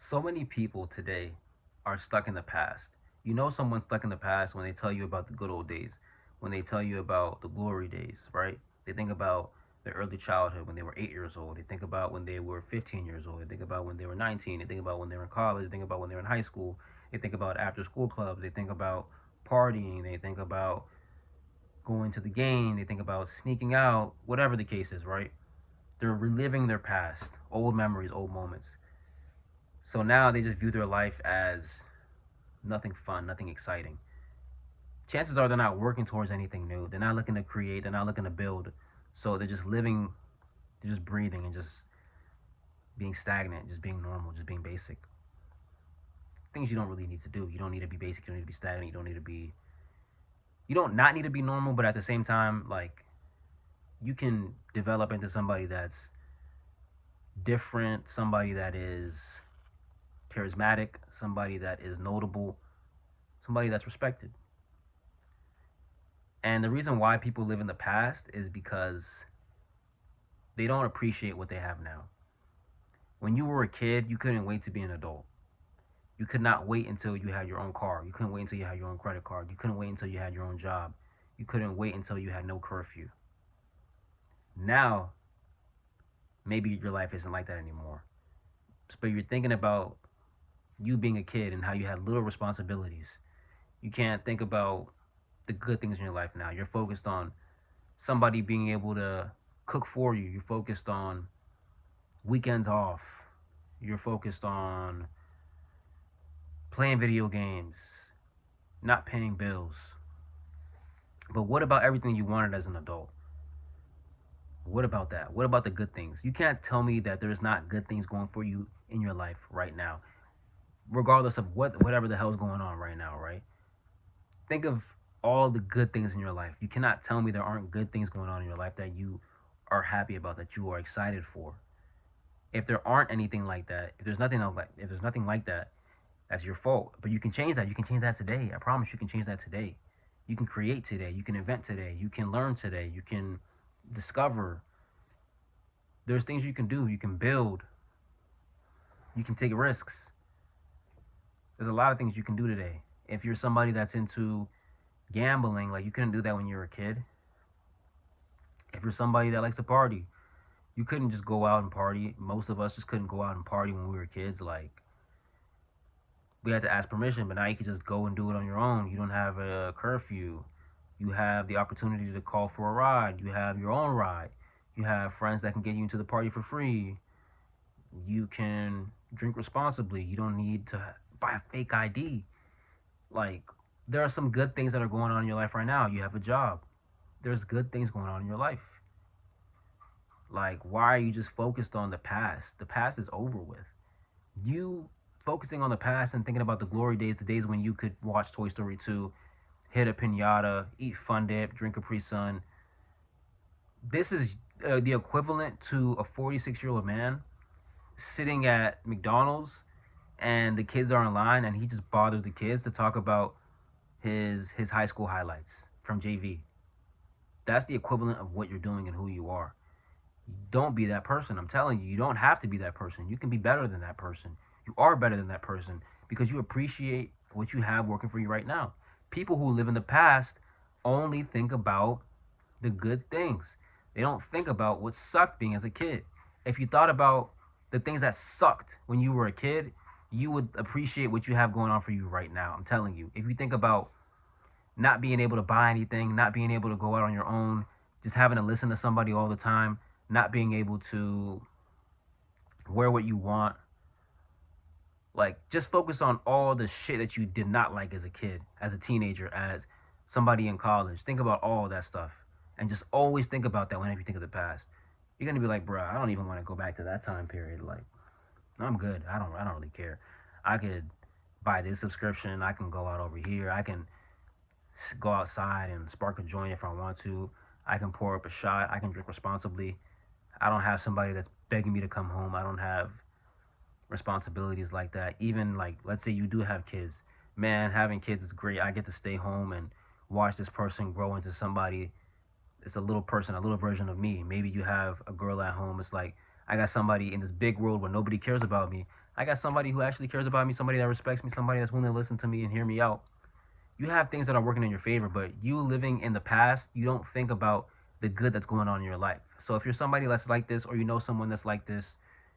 So many people today are stuck in the past. You know someone's stuck in the past when they tell you about the good old days, when they tell you about the glory days, right? They think about their early childhood when they were 8 years old. They think about when they were 15 years old. They think about when they were 19. They think about when they were in college. They think about when they were in high school. They think about after school clubs. They think about partying. They think about going to the game. They think about sneaking out, whatever the case is, right? They're reliving their past, old memories, old moments. So now they just view their life as nothing fun, nothing exciting. Chances are they're not working towards anything new. They're not looking to create. They're not looking to build. So they're just living, they're just breathing and just being stagnant, just being normal, just being basic. Things you don't really need to do. You don't need to be basic. You don't need to be stagnant. You don't need to be. You don't not need to be normal, but at the same time, like you can develop into somebody that's different, somebody that is charismatic, somebody that is notable, somebody that's respected. And the reason why people live in the past is because they don't appreciate what they have now. When you were a kid, you couldn't wait to be an adult. You could not wait until you had your own car. You couldn't wait until you had your own credit card. You couldn't wait until you had your own job. You couldn't wait until you had no curfew. Now, maybe your life isn't like that anymore. But you're thinking about you being a kid and how you had little responsibilities. You can't think about the good things in your life now. You're focused on somebody being able to cook for you. You're focused on weekends off. You're focused on playing video games, not paying bills. But what about everything you wanted as an adult? What about that? What about the good things? You can't tell me that there's not good things going for you in your life right now, regardless of whatever the hell's going on right now, right? Think of all the good things in your life. You cannot tell me there aren't good things going on in your life that you are happy about, that you are excited for. If there aren't anything like that, if there's nothing like that, that's your fault. But you can change that. You can change that today. I promise you can change that today. You can create today. You can invent today. You can learn today. You can discover. There's things you can do. You can build. You can take risks. There's a lot of things you can do today. If you're somebody that's into gambling, like you couldn't do that when you were a kid. If you're somebody that likes to party, you couldn't just go out and party. Most of us just couldn't go out and party when we were kids. Like we had to ask permission, but now you can just go and do it on your own. You don't have a curfew. You have the opportunity to call for a ride. You have your own ride. You have friends that can get you into the party for free. You can drink responsibly. You don't need to buy a fake ID. Like, there are some good things that are going on in your life right now. You have a job. There's good things going on in your life. Like, why are you just focused on the past? The past is over with. You focusing on the past and thinking about the glory days, the days when you could watch Toy Story 2, hit a pinata, eat Fun Dip, drink Capri Sun. This is the equivalent to a 46-year-old man sitting at McDonald's and the kids are in line and he just bothers the kids to talk about his high school highlights from JV. That's the equivalent of what you're doing and who you are. Don't be that person. I'm telling you, you don't have to be that person. You can be better than that person. You are better than that person because you appreciate what you have working for you right now. People who live in the past only think about the good things. They don't think about what sucked being as a kid. If you thought about the things that sucked when you were a kid, you would appreciate what you have going on for you right now. I'm telling you. If you think about not being able to buy anything, not being able to go out on your own, just having to listen to somebody all the time, not being able to wear what you want, like just focus on all the shit that you did not like as a kid, as a teenager, as somebody in college. Think about all that stuff and just always think about that whenever you think of the past. You're gonna be like, bro, I don't even want to go back to that time period. Like, I'm good. I don't really care. I could buy this subscription. I can go out over here. I can go outside and spark a joint if I want to. I can pour up a shot. I can drink responsibly. I don't have somebody that's begging me to come home. I don't have responsibilities like that. Even like, let's say you do have kids. Man, having kids is great. I get to stay home and watch this person grow into somebody. It's a little person, a little version of me. Maybe you have a girl at home. It's like, I got somebody in this big world where nobody cares about me. I got somebody who actually cares about me, somebody that respects me, somebody that's willing to listen to me and hear me out. You have things that are working in your favor, but you living in the past, you don't think about the good that's going on in your life. So if you're somebody that's like this, or you know someone that's like this,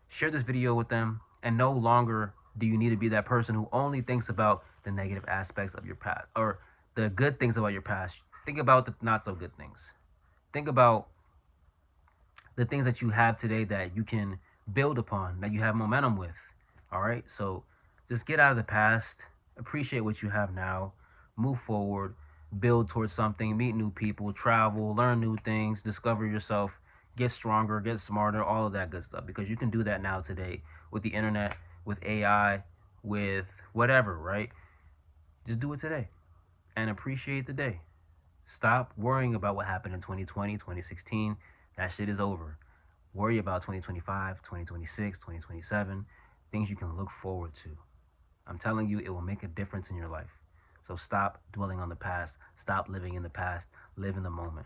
share this video with them, and no longer do you need to be that person who only thinks about the negative aspects of your past or the good things about your past. Think about the not so good things. Think about the things that you have today that you can build upon, that you have momentum with. All right. So just get out of the past, appreciate what you have now, move forward, build towards something, meet new people, travel, learn new things, discover yourself, get stronger, get smarter, all of that good stuff. Because you can do that now today with the internet, with AI, with whatever, right? Just do it today and appreciate the day. Stop worrying about what happened in 2020, 2016. That shit is over. Worry about 2025, 2026, 2027, things you can look forward to. I'm telling you, it will make a difference in your life. So stop dwelling on the past. Stop living in the past. Live in the moment.